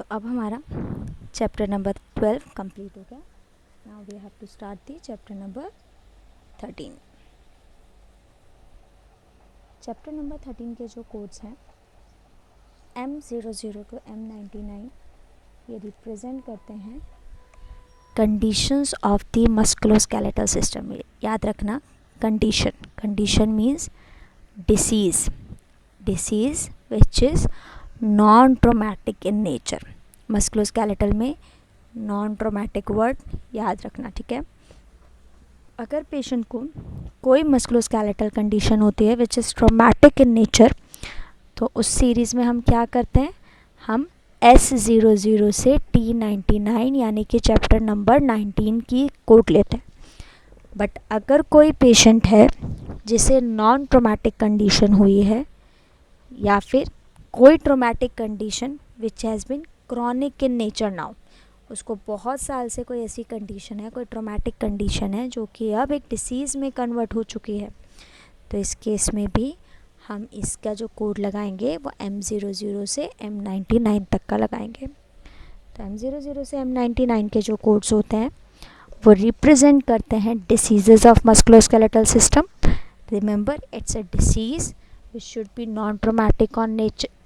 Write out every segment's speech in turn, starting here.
तो अब हमारा चैप्टर नंबर 12 कंप्लीट हो गया. Now we have to start the chapter number 13. Chapter number 13 के जो कोड्स हैं M00 टू M99, ये रिप्रेजेंट करते हैं conditions of the musculoskeletal system. याद रखना, condition means disease which is non traumatic in nature. Musculoskeletal में नॉन ट्रोमैटिक वर्ड याद रखना, ठीक है. अगर पेशेंट को कोई मस्कुलोस्केलेटल कंडीशन होती है which is traumatic in nature, तो उस सीरीज़ में हम क्या करते हैं, हम S00 से T99 यानी कि चैप्टर नंबर 19 की कोड लेते हैं. बट अगर कोई पेशेंट है जिसे नॉन ट्रोमैटिक कंडीशन हुई है या फिर कोई traumatic condition which has been chronic in nature now, उसको बहुत साल से कोई ऐसी कंडीशन है, कोई ट्रोमैटिक कंडीशन है जो कि अब एक डिसीज़ में कन्वर्ट हो चुकी है, तो इस केस में भी हम इसका जो कोड लगाएंगे वो M00 से M99 तक का लगाएंगे. तो M00 से M99 के जो कोड्स होते हैं वो रिप्रेजेंट करते हैं diseases of musculoskeletal system. Remember, it's a disease which should be non traumatic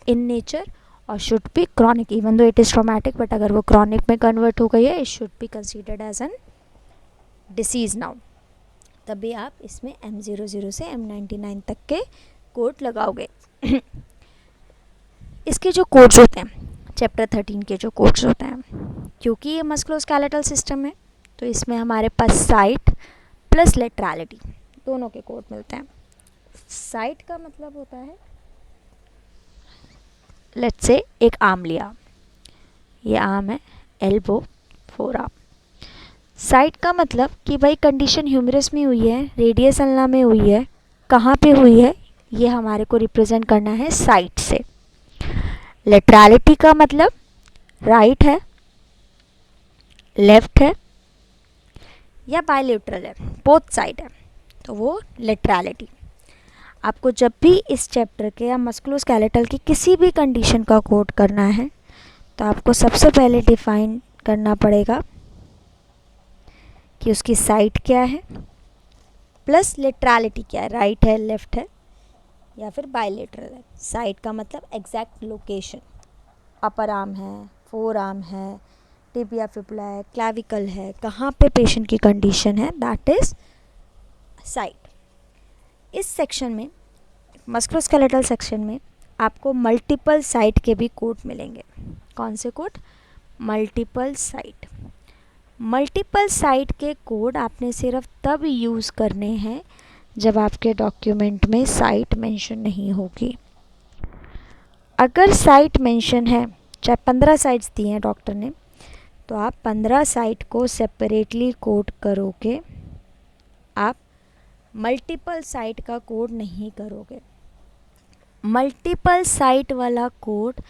in nature और should be chronic. Even though it is traumatic, but अगर वो क्रॉनिक में कन्वर्ट हो गई है, it should be considered as an disease now. तभी आप इसमें M00 से M99 तक के कोड लगाओगे. इसके जो कोड्स होते हैं, चैप्टर 13 के जो कोड्स होते हैं, क्योंकि ये मस्कुलोस्केलेटल सिस्टम है तो इसमें हमारे पास साइट प्लस लेटरलिटी दोनों के कोड मिलते हैं. साइट का मतलब होता है, लेट्स से एक आर्म लिया, ये आर्म है, एल्बो, फोर आर्म. साइट का मतलब कि भाई कंडीशन ह्यूमरस में हुई है, रेडियस अल्ना में हुई है, कहाँ पे हुई है, ये हमारे को रिप्रेजेंट करना है साइट से. लेटरलिटी का मतलब राइट है, लेफ्ट है या बायलेटरल है, बोथ साइड है, तो वो लेटरलिटी. आपको जब भी इस चैप्टर के या मस्कुलोस्केलेटल की किसी भी कंडीशन का कोड करना है तो आपको सबसे पहले डिफाइन करना पड़ेगा कि उसकी साइट क्या है प्लस लेटरलिटी क्या है, राइट है, लेफ्ट है या फिर बायलेटरल है. साइट का मतलब एग्जैक्ट लोकेशन, अपर आर्म है, फोर आर्म है, टिबिया फिबुला है, क्लैविकल है, कहाँ पे पेशेंट की कंडीशन है, दैट इज साइट. इस सेक्शन में, मस्कुलोस्केलेटल सेक्शन में, आपको मल्टीपल साइट के भी कोड मिलेंगे. कौन से code? Multiple site. Multiple site के कोड आपने सिर्फ तब यूज़ करने हैं जब आपके डॉक्यूमेंट में साइट मेंशन नहीं होगी. अगर साइट मेंशन है, चाहे 15 साइट्स दी हैं डॉक्टर ने, तो आप 15 साइट को सेपरेटली कोड करोगे, आप मल्टीपल साइट का कोड नहीं करोगे. मल्टीपल साइट वाला कोड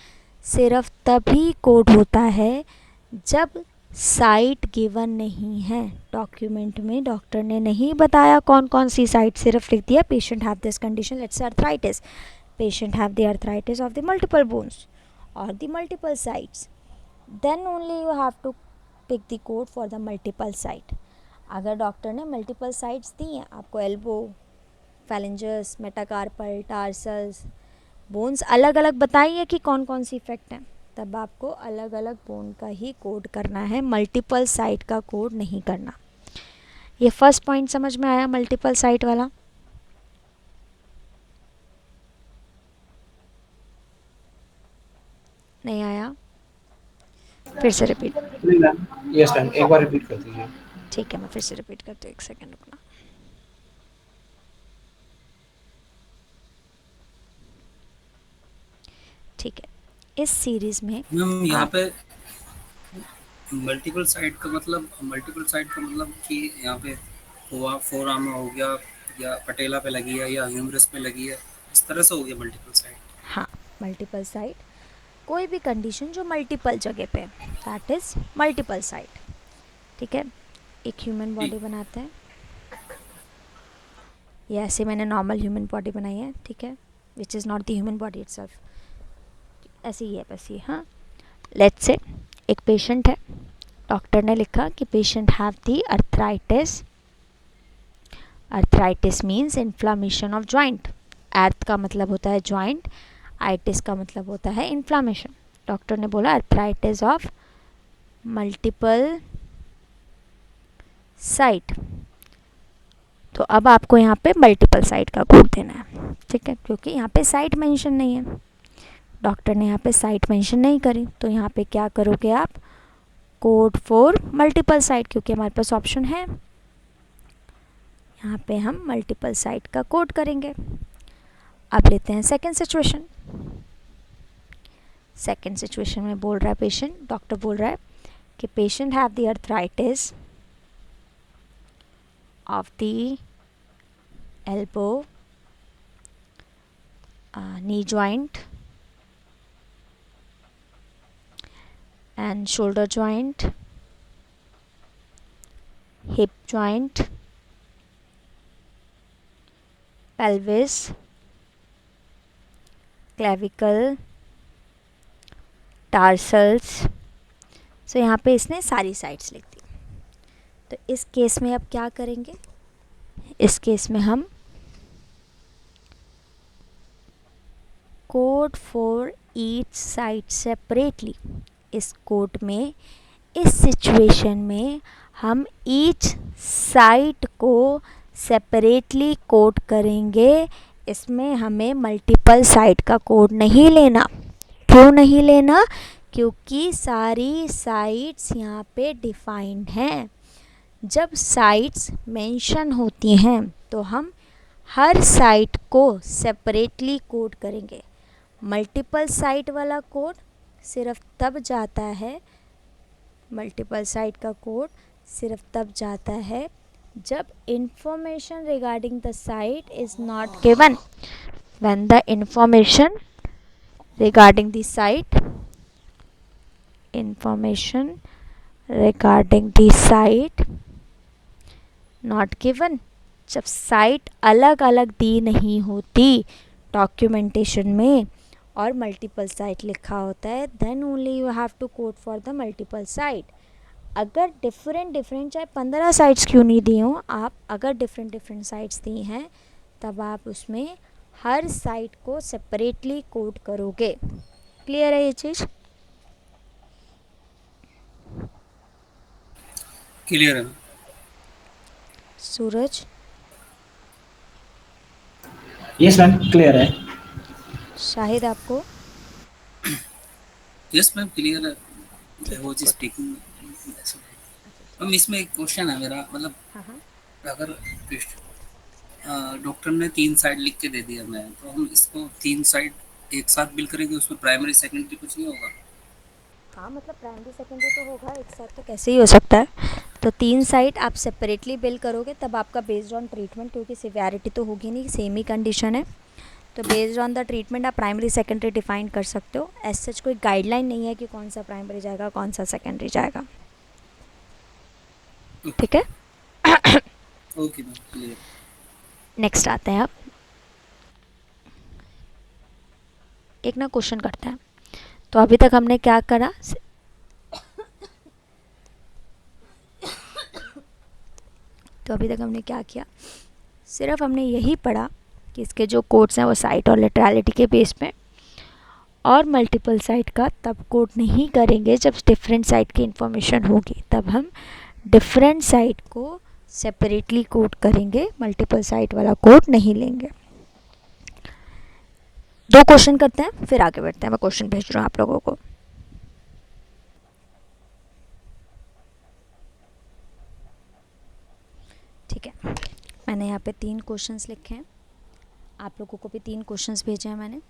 सिर्फ तभी कोड होता है जब साइट गिवन नहीं है. डॉक्यूमेंट में डॉक्टर ने नहीं बताया कौन कौन सी साइट, सिर्फ लिख दिया patient have this condition, let's say arthritis, patient have the arthritis of the multiple bones और the multiple sites, then only you have to pick the code for the multiple site. अगर doctor ने multiple sites दी हैं आपको, elbow, phalanges, metacarpal, tarsals, bones अलग अलग बताई है कि कौन कौन सी इफेक्ट हैं, तब आपको अलग अलग बोन का ही कोड करना है, मल्टीपल साइट का कोड नहीं करना. ये फर्स्ट पॉइंट समझ में आया, मल्टीपल साइट वाला? नहीं आया? फिर से रिपीट. यस मैम, एक बार रिपीट कर दीजिए. ठीक है, मैं फिर से रिपीट करती हूँ, एक सेकेंड रुकना. ठीक है, इस सीरीज में मैम यहाँ पे मल्टीपल साइट का मतलब कि यहाँ पे फोर आर्म हो गया या पटेला पे लगी है या ह्यूमरस पे लगी है, इस तरह से हो गया मल्टीपल साइट. हाँ, मल्टीपल साइट कोई भी कंडीशन जो मल्टीपल जगह पे, दैट इज मल्टीपल साइट. ठीक है, एक ह्यूमन बॉडी बनाते हैं, ये ऐसे मैंने नॉर्मल ह्यूमन बॉडी बनाई है, ठीक है, which is not the human body itself, ऐसे ही है बस ये. हाँ, लेट्स से एक पेशेंट है, डॉक्टर ने लिखा कि patient have the arthritis. Arthritis means inflammation of joint. अर्थ का मतलब होता है जॉइंट, आइटिस का मतलब होता है इन्फ्लामेशन. डॉक्टर ने बोला अर्थराइटिस ऑफ मल्टीपल साइट. तो अब आपको यहाँ पे मल्टीपल साइट का कोड देना है, ठीक है, क्योंकि यहाँ पे साइट मेंशन नहीं है. डॉक्टर ने यहाँ पे साइट मेंशन नहीं करी, तो यहाँ पे क्या करोगे आप, कोड फॉर मल्टीपल साइट, क्योंकि हमारे पास ऑप्शन है. यहाँ पे हम मल्टीपल साइट का कोड करेंगे. अब लेते हैं सेकेंड सिचुएशन. सेकेंड सिचुएशन में बोल रहा है पेशेंट, डॉक्टर बोल रहा है कि patient have the arthritis of the elbow, knee joint and shoulder joint, hip joint, pelvis, clavicle, tarsals. सो यहाँ पे इसने सारी साइड्स लिख दी. तो इस केस में अब क्या करेंगे, इस केस में हम code for each side separately. इस कोड में, इस सिचुएशन में हम ईच साइट को सेपरेटली कोड करेंगे. इसमें हमें मल्टीपल साइट का कोड नहीं लेना. क्यों नहीं लेना, क्योंकि सारी साइट्स यहाँ पे डिफाइंड हैं. जब साइट्स मेंशन होती हैं तो हम हर साइट को सेपरेटली कोड करेंगे. मल्टीपल साइट वाला कोड सिर्फ तब जाता है, मल्टीपल साइट का कोड सिर्फ तब जाता है जब information regarding the site is not given. When the information regarding the site, information regarding the site not given, जब साइट अलग अलग दी नहीं होती डॉक्यूमेंटेशन में और मल्टीपल साइट लिखा होता है, then only you have to code for the multiple site. अगर डिफरेंट चाहे 15 साइट्स क्यों नहीं दी हों, आप अगर डिफरेंट साइट्स दी हैं तब आप उसमें हर साइट को सेपरेटली कोड करोगे. क्लियर है ये चीज़? क्लियर है. सूरज? यस मैम, क्लियर है. शाहिद आपको? यस मैम, क्लियर है. वो चीज टेकिंग. मैम इसमें एक क्वेश्चन है मेरा, मतलब हाँ. अगर डॉक्टर ने 3 साइड लिख के दे दिया मैं, तो हम इसको 3 साइड एक साथ बिल करेंगे, उसमें प्राइमरी सेकेंडरी कुछ नहीं होगा? हाँ, मतलब प्राइमरी सेकेंडरी तो होगा, एक साथ तो कैसे ही हो सकता है. तो 3 साइट आप सेपरेटली बिल करोगे तब आपका बेस्ड ऑन ट्रीटमेंट, क्योंकि सिवियरिटी तो होगी नहीं, सेम ही कंडीशन है, तो बेस्ड ऑन द ट्रीटमेंट आप प्राइमरी सेकेंडरी डिफाइन कर सकते हो. एज सच कोई गाइडलाइन नहीं है कि कौन सा प्राइमरी जाएगा कौन सा सेकेंडरी जाएगा. ठीक है. Okay ma'am, clear. नेक्स्ट आते हैं. आप एक ना क्वेश्चन करते हैं. तो अभी तक हमने क्या करा, तो अभी तक हमने क्या किया, सिर्फ हमने यही पढ़ा कि इसके जो कोड्स हैं वो साइट और लिटरलिटी के बेस पे, और मल्टीपल साइट का तब कोड नहीं करेंगे जब डिफरेंट साइट की इंफॉर्मेशन होगी, तब हम डिफरेंट साइट को सेपरेटली कोड करेंगे, मल्टीपल साइट वाला कोड नहीं लेंगे. 2 क्वेश्चन करते हैं फिर आगे बढ़ते हैं. मैं क्वेश्चन भेज रहा हूँ आप लोगों को. ठीक है, मैंने यहाँ पे 3 क्वेश्चंस लिखे हैं, आप लोगों को भी 3 क्वेश्चंस भेजे हैं मैंने.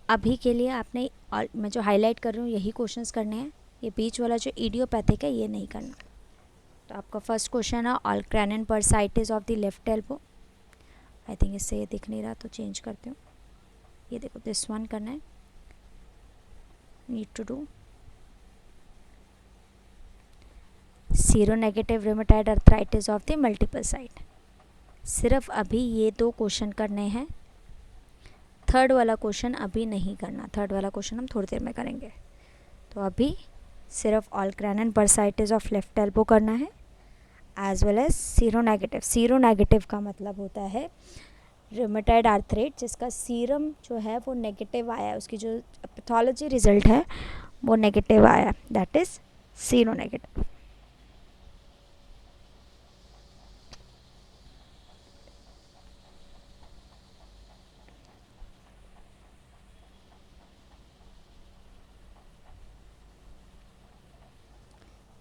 अभी के लिए आपने, और मैं जो हाईलाइट कर रही हूँ यही क्वेश्चंस करने हैं, ये बीच वाला जो इडियोपैथिक है ये नहीं करना. तो आपका फर्स्ट क्वेश्चन है olecranon bursitis of the left elbow. I think इससे ये दिख नहीं रहा तो चेंज करती हूँ. ये देखो, दिस वन करना है, need to do sero negative rheumatoid arthritis of the multiple site. सिर्फ अभी ये 2 क्वेश्चन करने हैं, थर्ड वाला क्वेश्चन अभी नहीं करना. थर्ड वाला क्वेश्चन हम थोड़ी देर में करेंगे. तो अभी सिर्फ ऑल्क्रेनिन बर्साइटिस ऑफ लेफ्ट एल्बो करना है, as well as seronegative. Seronegative का मतलब होता है रूमेटॉइड आर्थराइट जिसका सीरम जो है वो नेगेटिव आया है, उसकी जो पैथोलॉजी रिजल्ट है वो नेगेटिव आया, that is seronegative.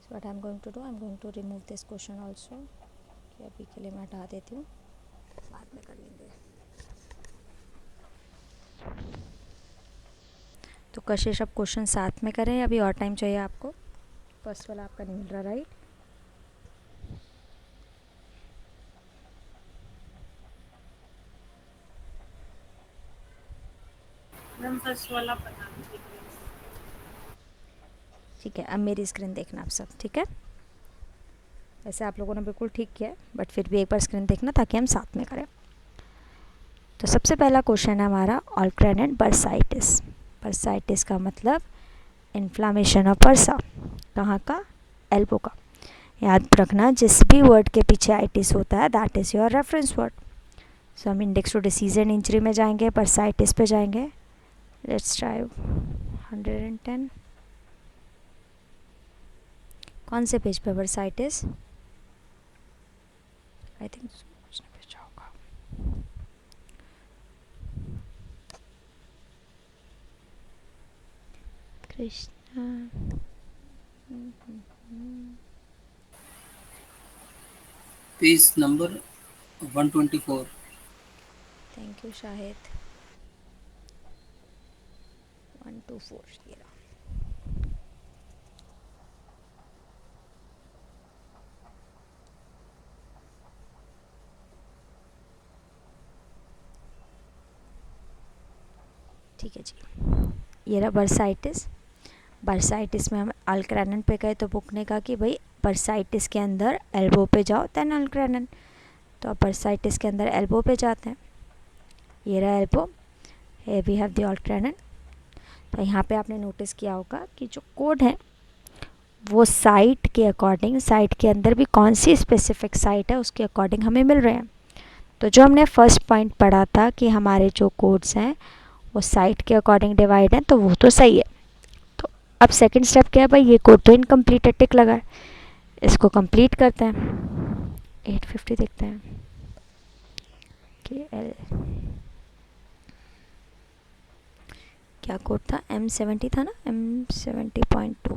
So what I'm going to do, I'm going to remove this question also, कि अभी के लिए मैं हटा देती हूँ, बाद में कर लेंगे। तो कशिश अब क्वेश्चन साथ में करें, अभी और टाइम चाहिए आपको? फर्स्ट वाला आपका नहीं मिल रहा, राइट? मैम फर्स्ट वाला पता नहीं। ठीक है, अब मेरी स्क्रीन देखना आप सब, ठीक है? वैसे आप लोगों ने बिल्कुल ठीक किया है, बट फिर भी एक बार स्क्रीन देखना ताकि हम साथ में करें। तो सबसे पहला क्वेश्चन है हमारा ऑल्क्रेनिन बर्साइटिस। बर्साइटिस का मतलब इन्फ्लामेशन ऑफ बर्सा, कहाँ का? एल्बो का। याद रखना जिस भी वर्ड के पीछे आइटिस होता है that is your reference word. So हम index to disease and injury में जाएंगे, बर्साइटिस पे जाएंगे। Let's try 110। कौन से पेज पे बर्साइटिस? आई थिंक उसने भेजा होगा। Krishna, page number 124। Thank you Shahid. 124 ये रहा। ठीक है जी, ये रहा बर्साइटिस। बर्साइटिस में हम अल्क्रेनिन पे गए तो बुक ने कहा कि भाई बर्साइटिस के अंदर एल्बो पे जाओ देन अल्क्रेनिन, तो अब बर्साइटिस के अंदर एल्बो पे जाते हैं। ये रहा elbow, here we have the अल्क्रेनिन। तो यहाँ पे आपने नोटिस किया होगा कि जो कोड है वो साइट के अकॉर्डिंग, साइट के अंदर भी कौन सी स्पेसिफिक साइट है उसके अकॉर्डिंग हमें मिल रहे हैं। तो जो हमने फर्स्ट पॉइंट पढ़ा था कि हमारे जो कोड्स हैं वो साइट के अकॉर्डिंग डिवाइड हैं, तो वो तो सही है। तो अब सेकंड स्टेप क्या है भाई, ये कोड तो इनकम्प्लीट है, टिक लगा है, इसको कंप्लीट करते हैं। 850 देखते हैं कि एल क्या कोड था, M70 था ना, M70.2,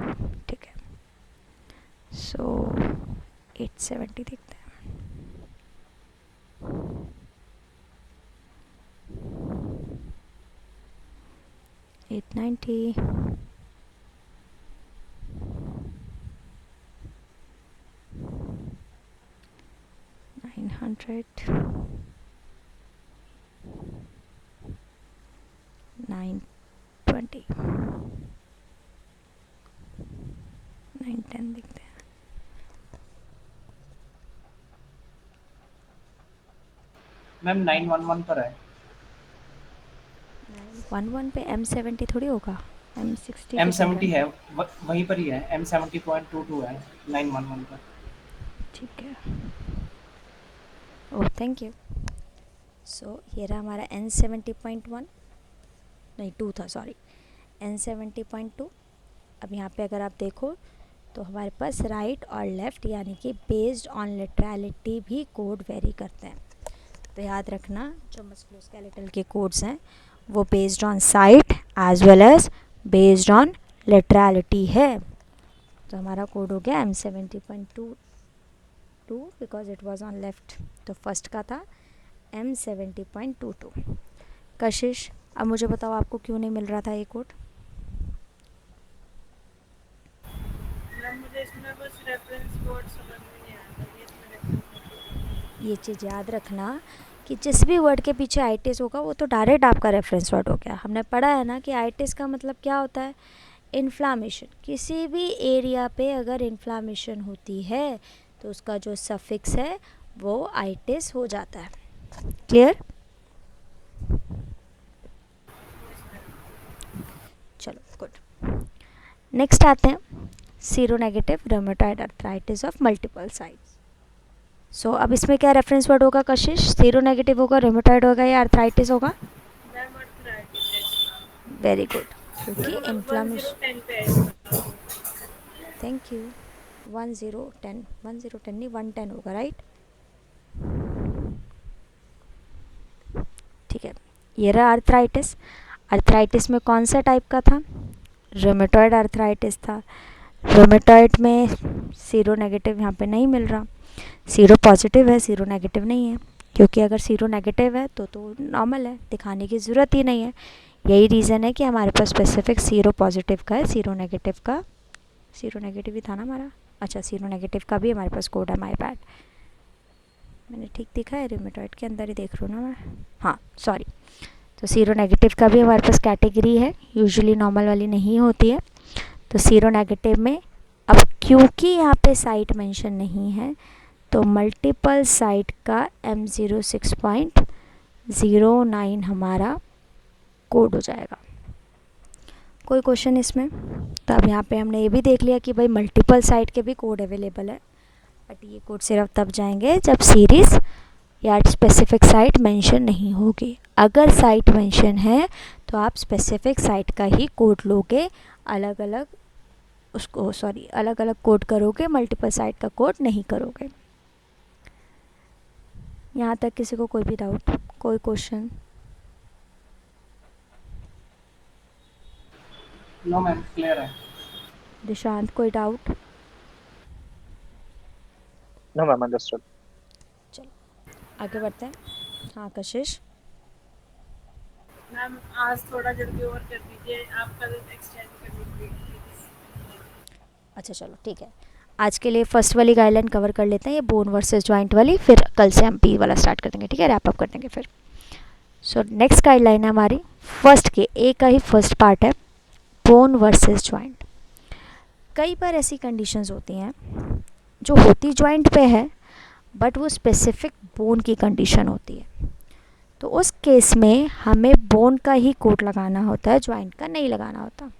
ठीक है। सो 870 देखते हैं। $890, 900, 920, 910 देखते हैं। मैम 911 पर है। 911 पे M70 थोड़ी होगा, M60 पे चल रहा M70 है, वहीं पर ही है, M70.22 है 911 पर। ठीक है, ओह थैंक यू। सो ये रहा हमारा N70.1, नहीं 2 था, सॉरी, N70.2। अब यहाँ पे अगर आप देखो तो हमारे पास राइट और लेफ़्ट यानी कि बेस्ड ऑन लिटरलिटी भी कोड वेरी करते हैं। तो याद रखना जो मस्कुलोस्केलेटल के कोड्स हैं वो based on site as well as based on laterality है। तो हमारा कोड हो गया M70.22 because it was on left, तो फर्स्ट का था M70.22। कशिश अब मुझे बताओ आपको क्यों नहीं मिल रहा था ये कोड? मैम मुझे इसमें बस रेफरेंस कोड समझ में नहीं आता, ये इसमें रेफरेंस। ये चीज़ याद रखना कि जिस भी वर्ड के पीछे आइटिस होगा वो तो डायरेक्ट आपका रेफरेंस वर्ड हो गया। हमने पढ़ा है ना कि आइटिस का मतलब क्या होता है, इन्फ्लामेशन। किसी भी एरिया पे अगर इन्फ्लामेशन होती है तो उसका जो सफिक्स है वो आइटिस हो जाता है। क्लियर? चलो गुड। नेक्स्ट आते हैं seronegative rheumatoid arthritis of multiple sites. So अब इसमें क्या रेफरेंस वर्ड होगा कशिश? सीरोनेगेटिव होगा, रूमेटॉइड होगा या आर्थराइटिस होगा? मैम आर्थराइटिस है। वेरी गुड, क्योंकि इन्फ्लामेशन। 1010 पे है इसका। Thank you. 1010 1010 नहीं 110 होगा, राइट? ठीक है, ये रहा आर्थराइटिस। आर्थराइटिस में कौन सा टाइप का था? रूमेटॉइड आर्थराइटिस था। रूमेटॉइड में सीरो नेगेटिव यहाँ पे नहीं मिल रहा, सीरो पॉजिटिव है, सीरो नेगेटिव नहीं है, क्योंकि अगर सीरो नेगेटिव है तो नॉर्मल है, दिखाने की ज़रूरत ही नहीं है। यही रीज़न है कि हमारे पास स्पेसिफिक सीरो पॉजिटिव का है, सीरो नेगेटिव का, सीरो नेगेटिव ही था ना हमारा, अच्छा सीरो नेगेटिव का भी हमारे पास कोड है, माय बैड, मैंने ठीक दिखा है, रूमेटॉइड के अंदर ही देख रहा हूँ ना मैं, हाँ सॉरी। तो सीरो नेगेटिव का भी हमारे पास कैटेगरी है, यूजुअली नॉर्मल वाली नहीं होती है। तो सीरो नेगेटिव में अब क्योंकि यहाँ पे साइट मेंशन नहीं है तो मल्टीपल साइट का M06.09 हमारा कोड हो जाएगा। कोई क्वेश्चन इसमें? तो अब यहाँ पे हमने ये भी देख लिया कि भाई मल्टीपल साइट के भी कोड अवेलेबल है, बट ये कोड सिर्फ तब जाएंगे जब सीरीज़ या स्पेसिफिक साइट मेंशन नहीं होगी। अगर साइट मेंशन है तो आप स्पेसिफिक साइट का ही कोड लोगे, अलग अलग अलग अलग कोड करोगे, मल्टीपल साइट का कोड नहीं करोगे। यहाँ तक किसी को कोई भी डाउट, कोई क्वेश्चन? नो मैम, क्लियर है। दिशांत कोई डाउट? No ma'am, understood. चलो आगे बढ़ते हैं। हाँ कशिश। मैम आज थोड़ा जल्दी और कर दीजिए, आपका एक्सटेंड कर दीजिए। अच्छा चलो ठीक है, आज के लिए फर्स्ट वाली गाइडलाइन कवर कर लेते हैं, ये बोन वर्सेस जॉइंट वाली, फिर कल से हम पी वाला स्टार्ट कर देंगे, ठीक है, रैप अप कर देंगे फिर। सो नेक्स्ट गाइडलाइन है हमारी फर्स्ट के ए का ही फर्स्ट पार्ट है, बोन वर्सेस जॉइंट। कई बार ऐसी कंडीशंस होती हैं जो होती जॉइंट पे है बट वो स्पेसिफिक बोन की कंडीशन होती है, तो उस केस में हमें बोन का ही कोड लगाना होता है, जॉइंट का नहीं लगाना होता।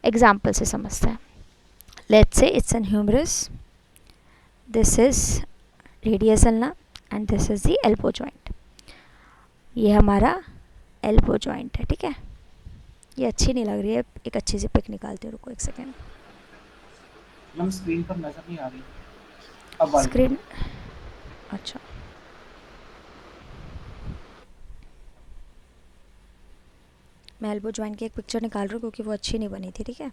एग्जाम्पल से समझते हैं। Let's say it's an humerus, this is radius ulna and this is the elbow joint। ये हमारा elbow joint है, ठीक है। ये अच्छी नहीं लग रही है, एक अच्छी सी पिक निकालती हूँ, रुको एक सेकेंड। मैम स्क्रीन पर नजर नहीं आ रही अब आई। स्क्रीन, अच्छा मैं elbow joint की एक पिक्चर निकाल रही हूँ क्योंकि वो अच्छी नहीं बनी थी, ठीक है।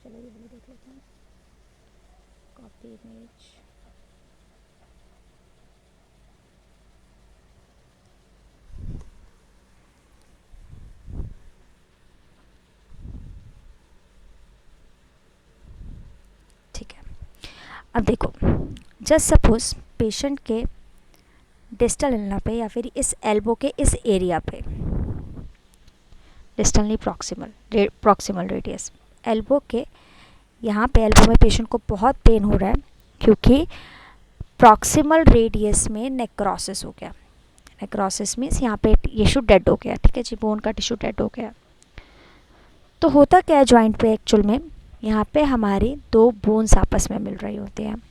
चलो ये भी देख लेते हैं, कॉपी इमेज, ठीक है। अब देखो, जस्ट सपोज पेशेंट के डिस्टल एल्ना पे या फिर इस एल्बो के इस एरिया पे, डिस्टल नहीं प्रॉक्सिमल रेडियस, एल्बो के यहाँ पे एल्बो में पेशेंट को बहुत पेन हो रहा है क्योंकि प्रॉक्सिमल रेडियस में नेक्रोसिस हो गया। नेक्रोसिस मीन्स यहाँ पे टिश्यू डेड हो गया, ठीक है जी, बोन का टिश्यू डेड हो गया। तो होता क्या है जॉइंट पे एक्चुअल में, यहाँ पे हमारी दो बोन्स आपस में मिल रही होती हैं।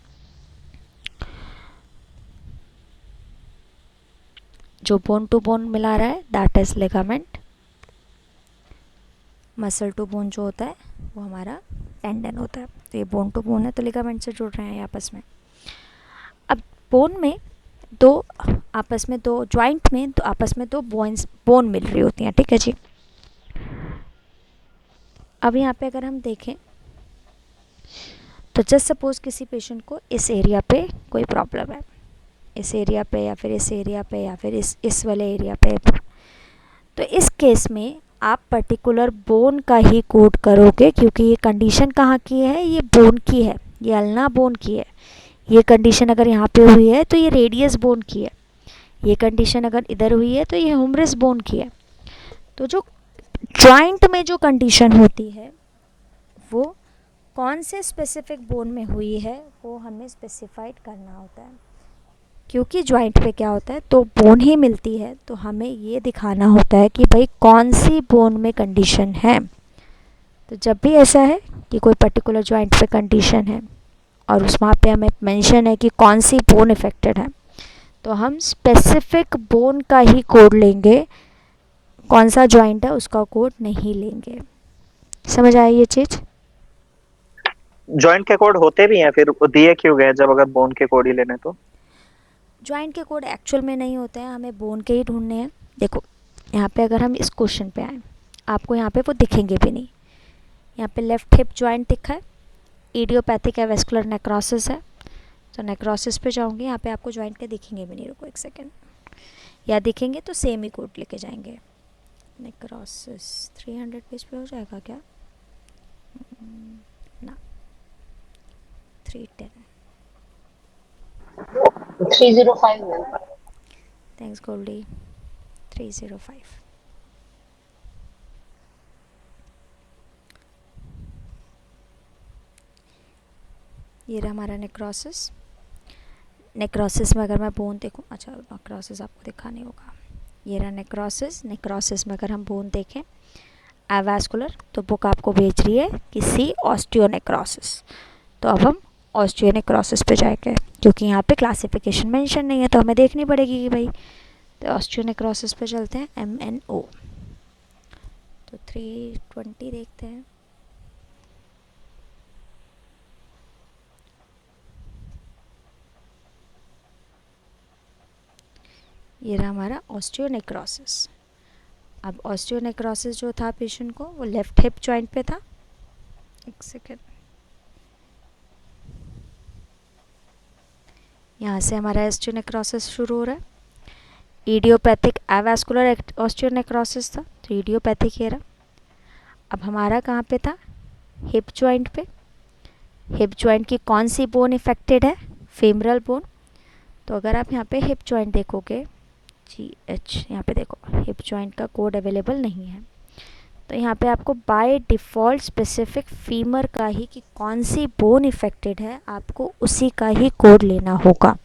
जो बोन टू बोन मिला रहा है that is ligament, muscle to bone जो होता है वो हमारा टेंडन होता है। तो ये बोन टू बोन है तो लिगामेंट से जुड़ रहे हैं आपस में। अब बोन में दो आपस में दो जॉइंट में तो आपस में दो बोन मिल रही होती हैं, ठीक है जी। अब यहाँ पे अगर हम देखें तो जस्ट सपोज किसी पेशेंट को इस एरिया पे कोई प्रॉब्लम है, इस एरिया पे या फिर इस एरिया पे या फिर इस वाले एरिया पे, तो इस केस में आप पर्टिकुलर बोन का ही कोड करोगे क्योंकि ये कंडीशन कहाँ की है, ये बोन की है, ये अल्ना बोन की है। ये कंडीशन अगर यहाँ पे हुई है तो ये रेडियस बोन की है, ये कंडीशन अगर इधर हुई है तो ये ह्यूमरस बोन की है। तो जो जॉइंट में जो कंडीशन होती है वो कौन से स्पेसिफिक बोन में हुई है वो हमें स्पेसिफाइड करना होता है, क्योंकि जॉइंट पे क्या होता है, तो बोन ही मिलती है, तो हमें ये दिखाना होता है कि भाई कौन सी बोन में कंडीशन है। तो जब भी ऐसा है कि कोई पर्टिकुलर जॉइंट पे कंडीशन है और उस वहाँ पे हमें मेंशन है कि कौन सी बोन इफेक्टेड है, तो हम स्पेसिफिक बोन का ही कोड लेंगे, कौन सा जॉइंट है उसका कोड नहीं लेंगे। समझ आई ये चीज़? जॉइंट के कोड होते भी हैं, फिर दिए क्यों गए जब अगर बोन के कोड ही लेने तो? जॉइंट के कोड एक्चुअल में नहीं होते हैं, हमें बोन के ही ढूंढने हैं। देखो यहाँ पे अगर हम इस क्वेश्चन पे आए, आपको यहाँ पे वो दिखेंगे भी नहीं। यहाँ पे लेफ्ट हिप जॉइंट दिखा है, इडियोपैथिक एवेस्कुलर नेक्रोसिस है, तो नेक्रोसिस पे जाऊँगी, यहाँ पे आपको जॉइंट के दिखेंगे भी नहीं। रुको एक सेकेंड, या दिखेंगे तो सेम ही कोड लेके जाएंगे। नेक्रोसिस 300 पेज पे हो जाएगा क्या? ना, 310। 305 में। थैंक्स गोल्डी। 305। ये रहा हमारा नेक्रोसिस। नेक्रोसिस में अगर मैं बोन देखूँ, अच्छा नेक्रोसिस आपको दिखा नहीं होगा, ये रहा नेक्रोसिस। नेक्रोसिस में अगर हम बोन देखें एवास्कुलर, तो बुक आपको भेज रही है कि सी ऑस्टियोनेक्रोसिस, तो अब हम ऑस्टियोनेक्रोसिस पे जाएंगे, क्योंकि यहाँ पे क्लासिफिकेशन मेंशन नहीं है तो हमें देखनी पड़ेगी कि भाई, तो ऑस्टियोनेक्रोसिस पे चलते हैं, MNO। तो 320 देखते हैं। ये रहा हमारा ऑस्टियोनेक्रोसिस। अब ऑस्टियोनेक्रोसिस जो था पेशेंट को, वो लेफ्ट हिप जॉइंट पे था। एक सेकेंड, यहाँ से हमारा ऑस्टियोनेक्रोसिस शुरू हो रहा है। इडियोपैथिक एवास्कुलर ऑस्टियोनेक्रोसिस था, तो इडियोपैथिक ये रहा। अब हमारा कहाँ पे था? हिप जॉइंट पे। हिप जॉइंट की कौन सी बोन इफेक्टेड है? Femoral bone. तो अगर आप यहाँ पे हिप जॉइंट देखोगे, GH, यहाँ पे देखो हिप जॉइंट का कोड अवेलेबल नहीं है, तो यहाँ पे आपको बाय डिफ़ॉल्ट स्पेसिफिक फीमर का ही, कि कौन सी बोन इफेक्टेड है, आपको उसी का ही कोड लेना होगा।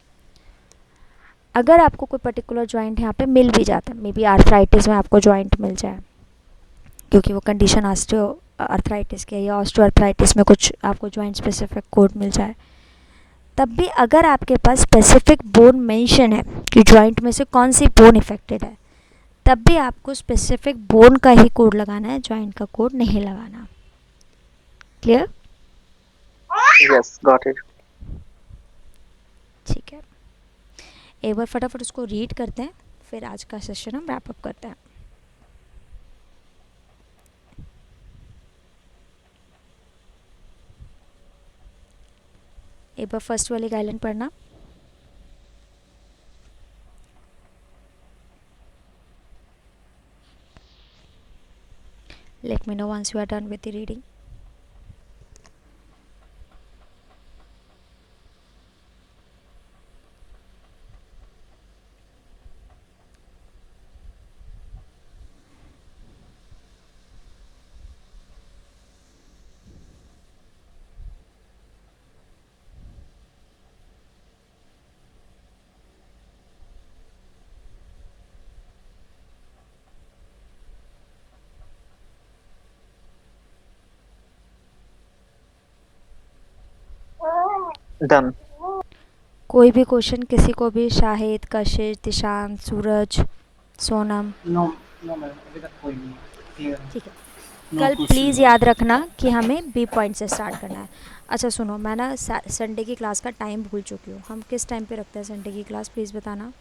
अगर आपको कोई पर्टिकुलर जॉइंट यहाँ पे मिल भी जाता है, मे बी आर्थराइटिस में आपको जॉइंट मिल जाए, क्योंकि वो कंडीशन ऑस्टियो आर्थराइटिस की है, या ऑस्टियो आर्थराइटिस में कुछ आपको जॉइंट स्पेसिफिक कोड मिल जाए, तब भी अगर आपके पास स्पेसिफिक बोन मेंशन है कि जॉइंट में से कौन सी बोन इफेक्टेड है, तब भी आपको स्पेसिफिक बोन का ही कोड लगाना है, जॉइंट का कोड नहीं लगाना। क्लियर? Yes, got it. ठीक है, एक बार फटाफट उसको रीड करते हैं, फिर आज का सेशन हम रैप अप करते हैं। एक बार फर्स्ट वाली गाइडलाइन पढ़ना। Let me know once you are done with the reading. Done. कोई भी क्वेश्चन किसी को भी, शाहिद, कशिश, दिशांत, सूरज, सोनम? नो नो मैम, अभी तक कोई नहीं क्लियर है। ठीक है, No कल question. प्लीज़ याद रखना कि हमें बी पॉइंट से स्टार्ट करना है। अच्छा सुनो, मैं ना संडे की क्लास का टाइम भूल चुकी हूँ, हम किस टाइम पे रखते हैं संडे की क्लास, प्लीज़ बताना।